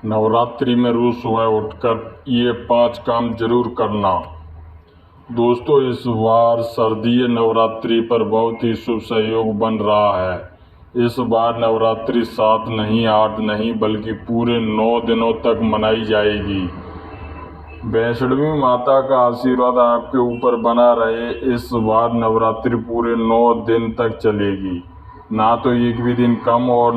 नवरात्रि में रोज सुबह उठकर ये 5 काम जरूर करना। दोस्तों, इस बार शारदीय नवरात्रि पर बहुत ही शुभ सहयोग बन रहा है। इस बार नवरात्रि 7 नहीं, 8 नहीं बल्कि पूरे 9 दिनों तक मनाई जाएगी। वैष्णवी माता का आशीर्वाद आपके ऊपर बना रहे। इस बार नवरात्रि पूरे 9 दिन तक चलेगी। ना तो एक भी दिन कम और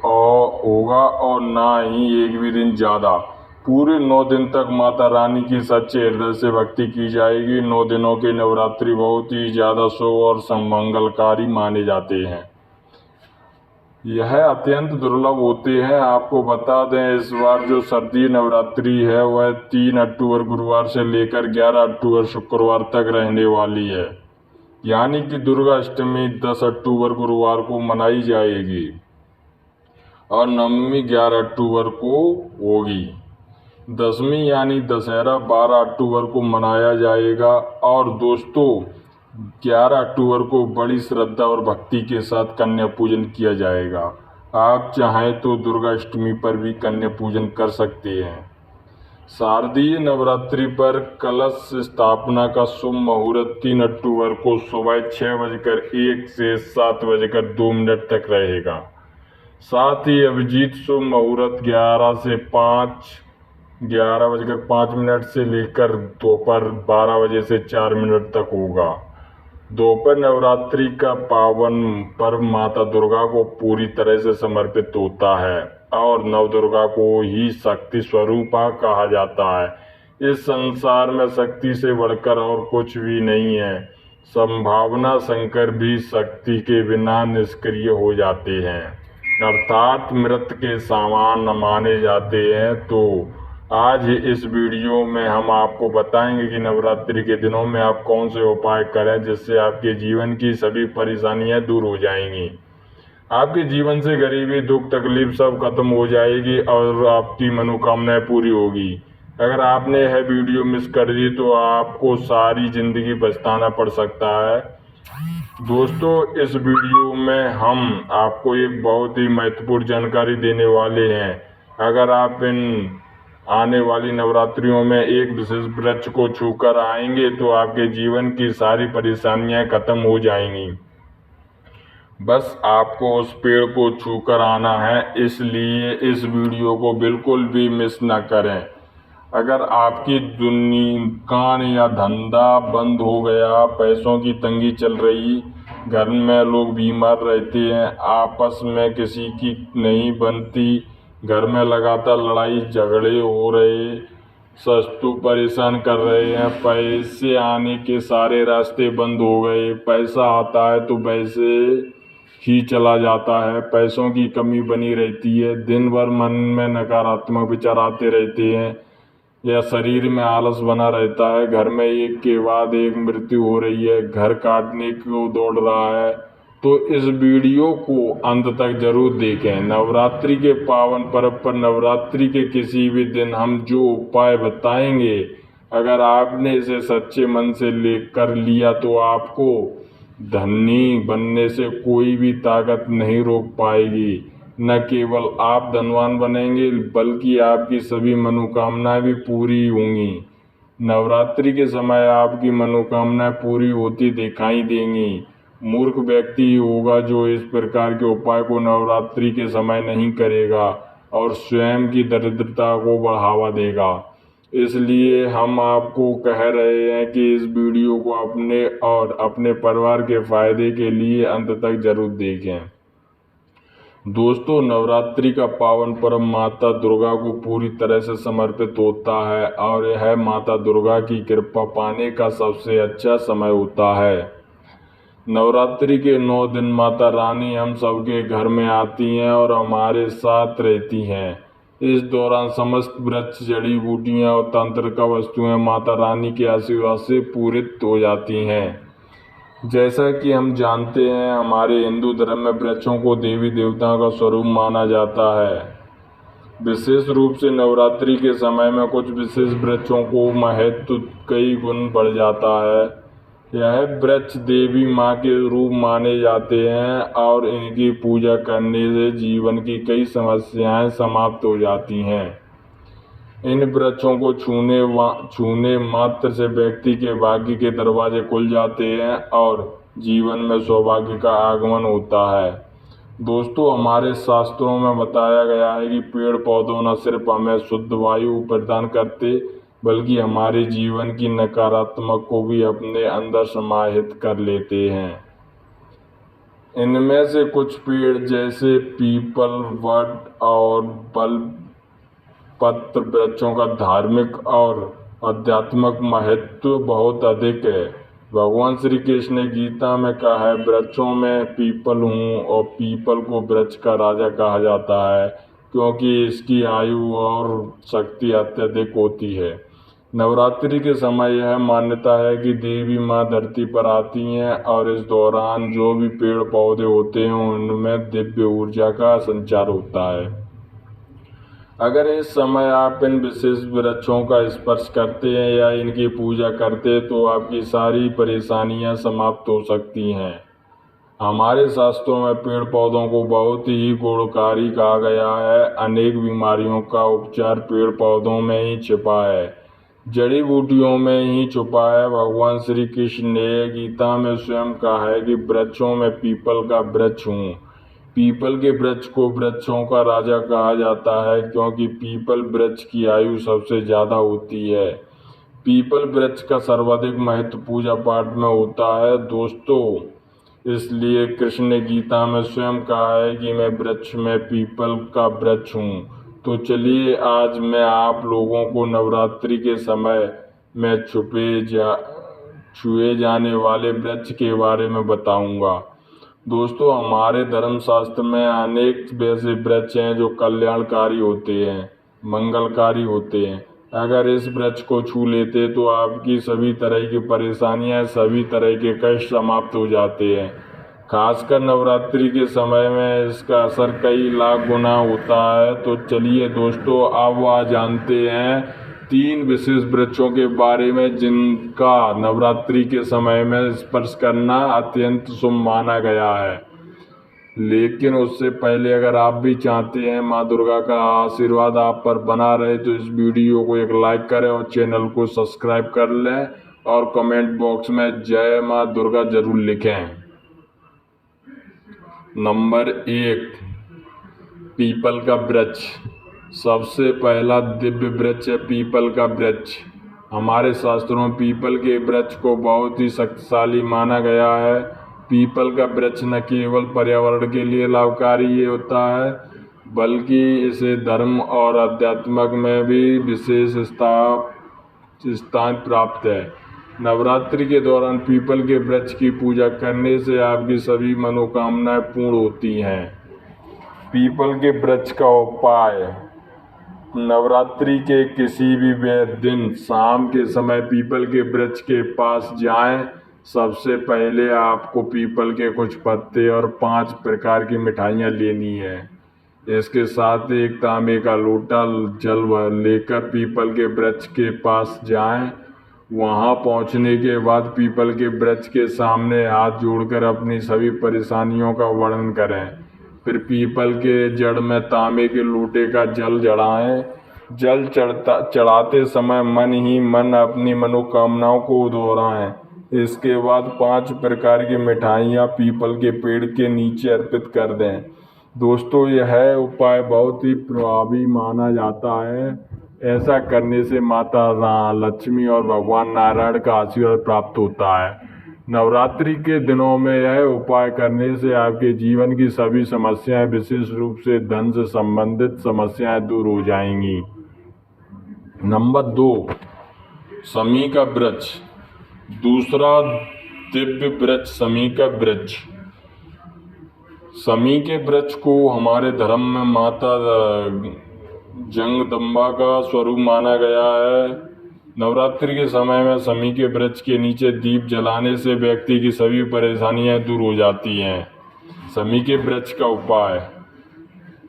होगा और ना ही एक भी दिन ज़्यादा। पूरे 9 दिन तक माता रानी की सच्चे हृदय से भक्ति की जाएगी। 9 दिनों की नवरात्रि बहुत ही ज़्यादा शुभ और मंगलकारी माने जाते हैं। यह अत्यंत दुर्लभ होते हैं। आपको बता दें, इस बार जो शारदीय नवरात्रि है वह 3 अक्टूबर गुरुवार से लेकर 11 अक्टूबर शुक्रवार तक रहने वाली है। यानी कि दुर्गा अष्टमी 10 अक्टूबर गुरुवार को मनाई जाएगी और नवमी 11 अक्टूबर को होगी। दसवीं यानी दशहरा 12 अक्टूबर को मनाया जाएगा। और दोस्तों, 11 अक्टूबर को बड़ी श्रद्धा और भक्ति के साथ कन्या पूजन किया जाएगा। आप चाहें तो दुर्गा अष्टमी पर भी कन्या पूजन कर सकते हैं। शारदीय नवरात्रि पर कलश स्थापना का शुभ मुहूर्त 3 अक्टूबर को सुबह 6:01 से 7:02 तक रहेगा। साथ ही अभिजीत शुभ मुहूर्त 11:05 से लेकर दोपहर 12 बजे से 4 मिनट तक होगा। दोपहर नवरात्रि का पावन पर्व माता दुर्गा को पूरी तरह से समर्पित होता है और नवदुर्गा को ही शक्ति स्वरूपा कहा जाता है। इस संसार में शक्ति से बढ़कर और कुछ भी नहीं है। संभावना शंकर भी शक्ति के बिना निष्क्रिय हो जाते हैं, अर्थात मृत के समान माने जाते हैं। तो आज इस वीडियो में हम आपको बताएंगे कि नवरात्रि के दिनों में आप कौन से उपाय करें जिससे आपके जीवन की सभी परेशानियां दूर हो जाएंगी। आपके जीवन से गरीबी, दुख, तकलीफ सब खत्म हो जाएगी और आपकी मनोकामनाएं पूरी होगी। अगर आपने यह वीडियो मिस कर दी तो आपको सारी जिंदगी पछताना पड़ सकता है। दोस्तों, इस वीडियो में हम आपको एक बहुत ही महत्वपूर्ण जानकारी देने वाले हैं। अगर आप इन आने वाली नवरात्रियों में एक विशेष वृक्ष को छूकर आएंगे तो आपके जीवन की सारी परेशानियां खत्म हो जाएंगी। बस आपको उस पेड़ को छूकर आना है, इसलिए इस वीडियो को बिल्कुल भी मिस ना करें। अगर आपकी दुकान या धंधा बंद हो गया, पैसों की तंगी चल रही, घर में लोग बीमार रहते हैं, आपस में किसी की नहीं बनती, घर में लगातार लड़ाई झगड़े हो रहे, सस्तु परेशान कर रहे हैं, पैसे आने के सारे रास्ते बंद हो गए, पैसा आता है तो पैसे ही चला जाता है, पैसों की कमी बनी रहती है, दिन भर मन में नकारात्मक विचार आते रहते हैं या शरीर में आलस बना रहता है, घर में एक के बाद एक मृत्यु हो रही है, घर काटने को दौड़ रहा है, तो इस वीडियो को अंत तक जरूर देखें। नवरात्रि के पावन पर्व पर नवरात्रि के किसी भी दिन हम जो उपाय बताएंगे, अगर आपने इसे सच्चे मन से कर लिया तो आपको धनी बनने से कोई भी ताकत नहीं रोक पाएगी। न केवल आप धनवान बनेंगे बल्कि आपकी सभी मनोकामनाएं भी पूरी होंगी। नवरात्रि के समय आपकी मनोकामनाएं पूरी होती दिखाई देंगी। मूर्ख व्यक्ति ही होगा जो इस प्रकार के उपाय को नवरात्रि के समय नहीं करेगा और स्वयं की दरिद्रता को बढ़ावा देगा। इसलिए हम आपको कह रहे हैं कि इस वीडियो को अपने और अपने परिवार के फायदे के लिए अंत तक जरूर देखें। दोस्तों, नवरात्रि का पावन पर्व माता दुर्गा को पूरी तरह से समर्पित होता है और यह माता दुर्गा की कृपा पाने का सबसे अच्छा समय होता है। नवरात्रि के 9 दिन माता रानी हम सबके घर में आती हैं और हमारे साथ रहती हैं। इस दौरान समस्त वृक्ष, जड़ी बूटियां और तंत्र का वस्तुएं माता रानी के आशीर्वाद से पूरित हो जाती हैं। जैसा कि हम जानते हैं, हमारे हिंदू धर्म में वृक्षों को देवी देवताओं का स्वरूप माना जाता है। विशेष रूप से नवरात्रि के समय में कुछ विशेष वृक्षों को महत्व कई गुण बढ़ जाता है। यह वृक्ष देवी माँ के रूप माने जाते हैं और इनकी पूजा करने से जीवन की कई समस्याएं समाप्त हो जाती हैं। इन वृक्षों को छूने मात्र से व्यक्ति के भाग्य के दरवाजे खुल जाते हैं और जीवन में सौभाग्य का आगमन होता है। दोस्तों, हमारे शास्त्रों में बताया गया है कि पेड़ पौधों न सिर्फ हमें शुद्ध वायु प्रदान करते बल्कि हमारे जीवन की नकारात्मक को भी अपने अंदर समाहित कर लेते हैं। इनमें से कुछ पेड़ जैसे पीपल, वट और पत्र वृक्षों का धार्मिक और आध्यात्मिक महत्व बहुत अधिक है। भगवान श्री कृष्ण ने गीता में कहा है, वृक्षों में पीपल हूँ और पीपल को वृक्ष का राजा कहा जाता है क्योंकि इसकी आयु और शक्ति अत्यधिक होती है। नवरात्रि के समय यह मान्यता है कि देवी माँ धरती पर आती हैं और इस दौरान जो भी पेड़ पौधे होते हैं उनमें दिव्य ऊर्जा का संचार होता है। अगर इस समय आप इन विशेष वृक्षों का स्पर्श करते हैं या इनकी पूजा करते हैं तो आपकी सारी परेशानियां समाप्त हो सकती हैं। हमारे शास्त्रों में पेड़ पौधों को बहुत ही गुणकारी कहा गया है। अनेक बीमारियों का उपचार पेड़ पौधों में ही छिपा है, जड़ी बूटियों में ही छुपा है। भगवान श्री कृष्ण ने गीता में स्वयं कहा है कि वृक्षों में पीपल का वृक्ष हूँ। पीपल के वृक्ष को वृक्षों का राजा कहा जाता है क्योंकि पीपल वृक्ष की आयु सबसे ज़्यादा होती है। पीपल वृक्ष का सर्वाधिक महत्व पूजा पाठ में होता है। दोस्तों, इसलिए कृष्ण ने गीता में स्वयं कहा है कि मैं वृक्ष में पीपल का वृक्ष हूँ। तो चलिए आज मैं आप लोगों को नवरात्रि के समय में छुए जाने वाले वृक्ष के बारे में बताऊंगा। दोस्तों, हमारे धर्मशास्त्र में अनेक वैसे वृक्ष हैं जो कल्याणकारी होते हैं, मंगलकारी होते हैं। अगर इस वृक्ष को छू लेते तो आपकी सभी तरह की परेशानियां, सभी तरह के कष्ट समाप्त हो जाते हैं। खासकर नवरात्रि के समय में इसका असर कई लाख गुना होता है। तो चलिए दोस्तों, अब आज जानते हैं 3 विशेष वृक्षों के बारे में जिनका नवरात्रि के समय में स्पर्श करना अत्यंत शुभ माना गया है। लेकिन उससे पहले अगर आप भी चाहते हैं माँ दुर्गा का आशीर्वाद आप पर बना रहे तो इस वीडियो को एक लाइक करें और चैनल को सब्सक्राइब कर लें और कमेंट बॉक्स में जय माँ दुर्गा जरूर लिखें। नंबर 1, पीपल का वृक्ष। सबसे पहला दिव्य वृक्ष है पीपल का वृक्ष। हमारे शास्त्रों में पीपल के वृक्ष को बहुत ही शक्तिशाली माना गया है। पीपल का वृक्ष न केवल पर्यावरण के लिए लाभकारी होता है बल्कि इसे धर्म और अध्यात्म में भी विशेष स्थान प्राप्त है। नवरात्रि के दौरान पीपल के वृक्ष की पूजा करने से आपकी सभी मनोकामनाएं पूर्ण होती हैं। पीपल के वृक्ष का उपाय। नवरात्रि के किसी भी दिन शाम के समय पीपल के वृक्ष के पास जाएं। सबसे पहले आपको पीपल के कुछ पत्ते और 5 प्रकार की मिठाइयाँ लेनी है। इसके साथ एक तांबे का लोटा जल लेकर पीपल के वृक्ष के पास जाएं। वहां पहुंचने के बाद पीपल के वृक्ष के सामने हाथ जोड़कर अपनी सभी परेशानियों का वर्णन करें। फिर पीपल के जड़ में तांबे के लोटे का जल चढ़ाएं। जल चढ़ाते समय मन ही मन अपनी मनोकामनाओं को दोहराएं। इसके बाद 5 प्रकार की मिठाइयाँ पीपल के पेड़ के नीचे अर्पित कर दें। दोस्तों, यह उपाय बहुत ही प्रभावी माना जाता है। ऐसा करने से माता लक्ष्मी और भगवान नारायण का आशीर्वाद प्राप्त होता है। नवरात्रि के दिनों में यह उपाय करने से आपके जीवन की सभी समस्याएं, विशेष रूप से धन से संबंधित समस्याएं दूर हो जाएंगी। नंबर 2, शमी का वृक्ष। दूसरा दिव्य वृक्ष शमी का वृक्ष। शमी के वृक्ष को हमारे धर्म में माता जगदम्बा का स्वरूप माना गया है। नवरात्रि के समय में शमी के वृक्ष के नीचे दीप जलाने से व्यक्ति की सभी परेशानियां दूर हो जाती हैं। शमी के वृक्ष का उपाय।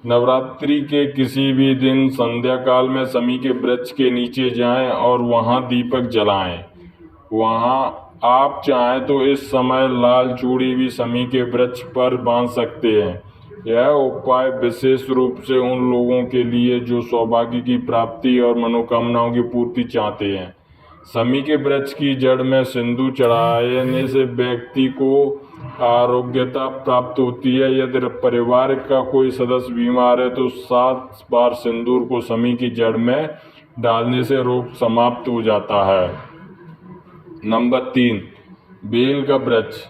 नवरात्रि के किसी भी दिन संध्या काल में शमी के वृक्ष के नीचे जाएं और वहां दीपक जलाएं। वहां आप चाहें तो इस समय लाल चूड़ी भी शमी के वृक्ष पर बांध सकते हैं। यह उपाय विशेष रूप से उन लोगों के लिए जो सौभाग्य की प्राप्ति और मनोकामनाओं की पूर्ति चाहते हैं। शमी के वृक्ष की जड़ में सिंदूर चढ़ाने से व्यक्ति को आरोग्यता प्राप्त होती है। यदि परिवार का कोई सदस्य बीमार है तो 7 बार सिंदूर को शमी की जड़ में डालने से रोग समाप्त हो जाता है। नंबर 3, बेल का वृक्ष।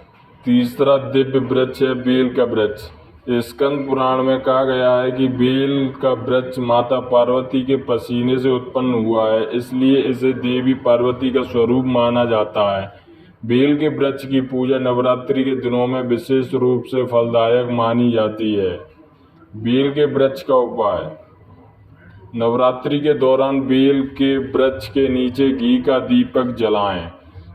तीसरा दिव्य वृक्ष है बेल का वृक्ष। स्कंद पुराण में कहा गया है कि बेल का वृक्ष माता पार्वती के पसीने से उत्पन्न हुआ है, इसलिए इसे देवी पार्वती का स्वरूप माना जाता है। बेल के वृक्ष की पूजा नवरात्रि के दिनों में विशेष रूप से फलदायक मानी जाती है। बेल के वृक्ष का उपाय। नवरात्रि के दौरान बेल के वृक्ष के नीचे घी का दीपक जलाएं।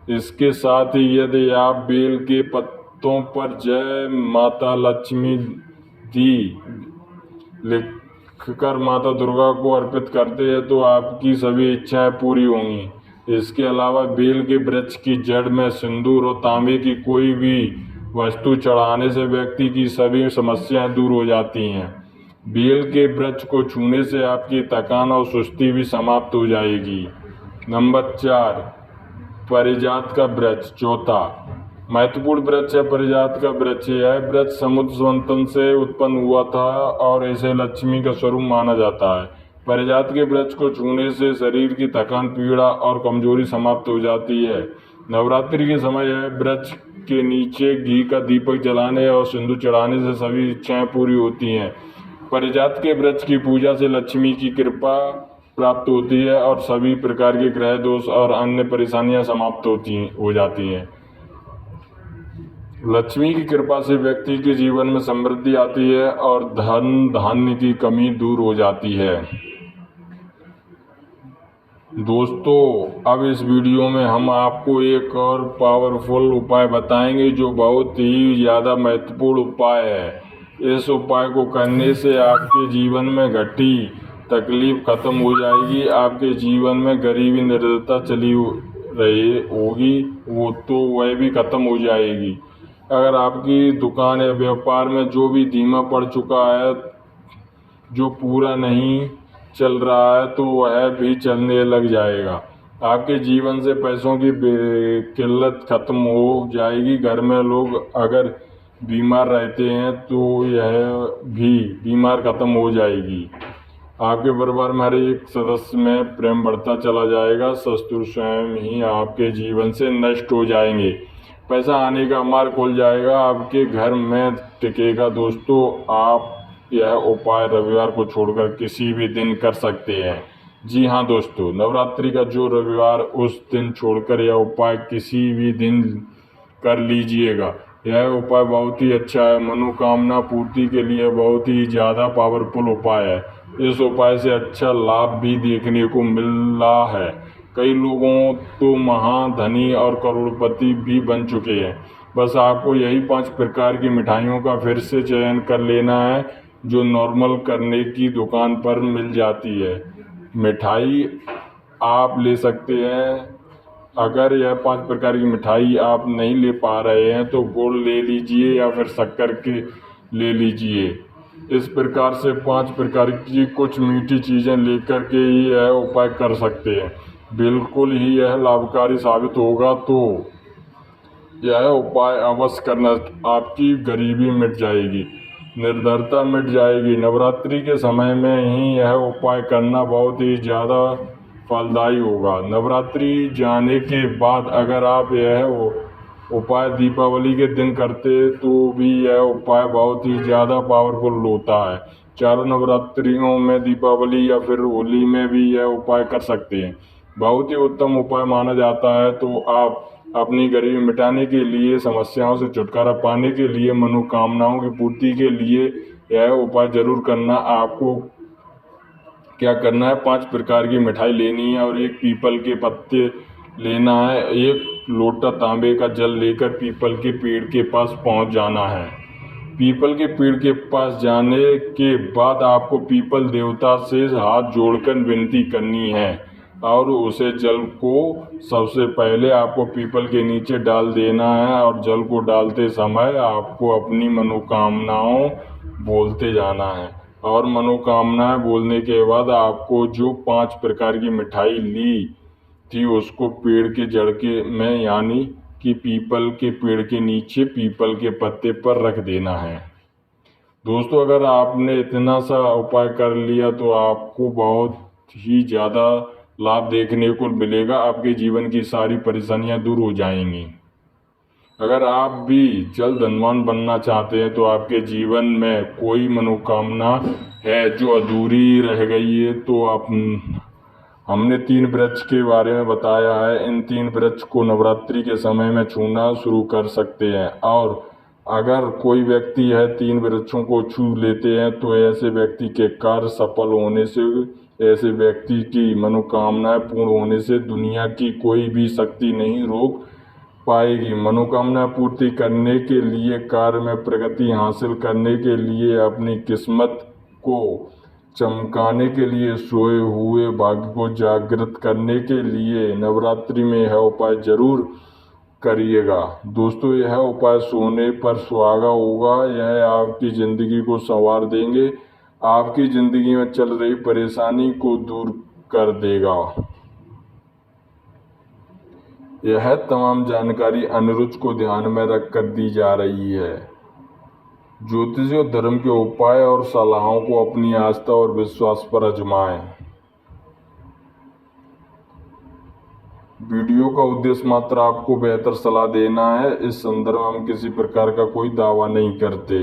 इसके साथ ही यदि आप बेल के पत्तों पर जय माता लक्ष्मी दी लिखकर माता दुर्गा को अर्पित करते हैं तो आपकी सभी इच्छाएं पूरी होंगी। इसके अलावा बेल के वृक्ष की जड़ में सिंदूर और तांबे की कोई भी वस्तु चढ़ाने से व्यक्ति की सभी समस्याएं दूर हो जाती हैं। बेल के वृक्ष को छूने से आपकी थकान और सुस्ती भी समाप्त हो जाएगी। नंबर 4, पारिजात का वृक्ष। चौथा महत्वपूर्ण वृक्ष है पारिजात का वृक्ष। यह वृक्ष समुद्र मंथन से उत्पन्न हुआ था और इसे लक्ष्मी का स्वरूप माना जाता है। पारिजात के वृक्ष को छूने से शरीर की थकान, पीड़ा और कमजोरी समाप्त हो जाती है। नवरात्रि के समय यह वृक्ष के नीचे घी का दीपक जलाने और सिंदूर चढ़ाने से सभी इच्छाएं पूरी होती हैं। पारिजात के वृक्ष की पूजा से लक्ष्मी की कृपा प्राप्त होती है और सभी प्रकार के ग्रह दोष और अन्य परेशानियां समाप्त हो जाती हैं। लक्ष्मी की कृपा से व्यक्ति के जीवन में समृद्धि आती है और धन धान्य की कमी दूर हो जाती है। दोस्तों, अब इस वीडियो में हम आपको एक और पावरफुल उपाय बताएंगे जो बहुत ही ज़्यादा महत्वपूर्ण उपाय है। इस उपाय को करने से आपके जीवन में घटी तकलीफ खत्म हो जाएगी। आपके जीवन में गरीबी निर्धनता चली रही होगी वो तो वह भी खत्म हो जाएगी। अगर आपकी दुकान या व्यापार में जो भी धीमा पड़ चुका है, जो पूरा नहीं चल रहा है, तो वह भी चलने लग जाएगा। आपके जीवन से पैसों की किल्लत खत्म हो जाएगी। घर में लोग अगर बीमार रहते हैं तो यह भी बीमार खत्म हो जाएगी। आपके परिवार में हर एक सदस्य में प्रेम बढ़ता चला जाएगा। शत्रु स्वयं ही आपके जीवन से नष्ट हो जाएंगे। पैसा आने का मार्ग खुल जाएगा, आपके घर में टिकेगा। दोस्तों, आप यह उपाय रविवार को छोड़कर किसी भी दिन कर सकते हैं। जी हाँ दोस्तों, नवरात्रि का जो रविवार उस दिन छोड़कर यह उपाय किसी भी दिन कर लीजिएगा। यह उपाय बहुत ही अच्छा है, मनोकामना पूर्ति के लिए बहुत ही ज़्यादा पावरफुल उपाय है। इस उपाय से अच्छा लाभ भी देखने को मिल रहा है। कई लोगों तो महाधनी और करोड़पति भी बन चुके हैं। बस आपको यही 5 प्रकार की मिठाइयों का फिर से चयन कर लेना है जो नॉर्मल करने की दुकान पर मिल जाती है। मिठाई आप ले सकते हैं। अगर यह 5 प्रकार की मिठाई आप नहीं ले पा रहे हैं तो गुड़ ले लीजिए या फिर शक्कर के ले लीजिए। इस प्रकार से 5 प्रकार की कुछ मीठी चीज़ें लेकर के ही यह उपाय कर सकते हैं। बिल्कुल ही यह लाभकारी साबित होगा, तो यह उपाय अवश्य करना। आपकी गरीबी मिट जाएगी, निर्धनता मिट जाएगी। नवरात्रि के समय में ही यह उपाय करना बहुत ही ज़्यादा फलदायी होगा। नवरात्रि जाने के बाद अगर आप यह उपाय दीपावली के दिन करते तो भी यह उपाय बहुत ही ज़्यादा पावरफुल होता है। चारों नवरात्रियों में, दीपावली या फिर होली में भी यह उपाय कर सकते हैं। बहुत ही उत्तम उपाय माना जाता है। तो आप अपनी गरीबी मिटाने के लिए, समस्याओं से छुटकारा पाने के लिए, मनोकामनाओं की पूर्ति के लिए यह उपाय जरूर करना। आपको क्या करना है, 5 प्रकार की मिठाई लेनी है और 1 पीपल के पत्ते लेना है। 1 लोटा तांबे का जल लेकर पीपल के पेड़ के पास पहुंच जाना है। पीपल के पेड़ के पास जाने के बाद आपको पीपल देवता से हाथ जोड़कर विनती करनी है। और उसे जल को सबसे पहले आपको पीपल के नीचे डाल देना है और जल को डालते समय आपको अपनी मनोकामनाओं बोलते जाना है। और मनोकामनाएं बोलने के बाद आपको जो 5 प्रकार की मिठाई ली थी उसको पेड़ के जड़ के में यानी कि पीपल के पेड़ के नीचे पीपल के पत्ते पर रख देना है। दोस्तों, अगर आपने इतना सा उपाय कर लिया तो आपको बहुत ही ज़्यादा लाभ देखने को मिलेगा। आपके जीवन की सारी परेशानियां दूर हो जाएंगी। अगर आप भी जल्द धनवान बनना चाहते हैं तो आपके जीवन में कोई मनोकामना है जो अधूरी रह गई है तो आप हमने 3 वृक्ष के बारे में बताया है। इन 3 वृक्ष को नवरात्रि के समय में छूना शुरू कर सकते हैं। और अगर कोई व्यक्ति है 3 वृक्षों को छू लेते हैं तो ऐसे व्यक्ति के कार्य सफल होने से, ऐसे व्यक्ति की मनोकामनाएं पूर्ण होने से दुनिया की कोई भी शक्ति नहीं रोक पाएगी। मनोकामना पूर्ति करने के लिए, कार्य में प्रगति हासिल करने के लिए, अपनी किस्मत को चमकाने के लिए, सोए हुए भाग्य को जागृत करने के लिए नवरात्रि में यह उपाय जरूर करिएगा। दोस्तों, यह उपाय सोने पर सुहागा होगा। यह आपकी ज़िंदगी को संवार देंगे, आपकी ज़िंदगी में चल रही परेशानी को दूर कर देगा। यह तमाम जानकारी अनिरुद्ध को ध्यान में रखकर दी जा रही है। ज्योतिष और धर्म के उपाय और सलाहों को अपनी आस्था और विश्वास पर आजमाएं। वीडियो का उद्देश्य मात्र आपको बेहतर सलाह देना है। इस संदर्भ में हम किसी प्रकार का कोई दावा नहीं करते।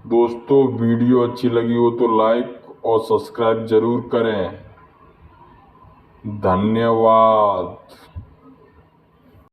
दोस्तों, वीडियो अच्छी लगी हो तो लाइक और सब्सक्राइब जरूर करें। धन्यवाद।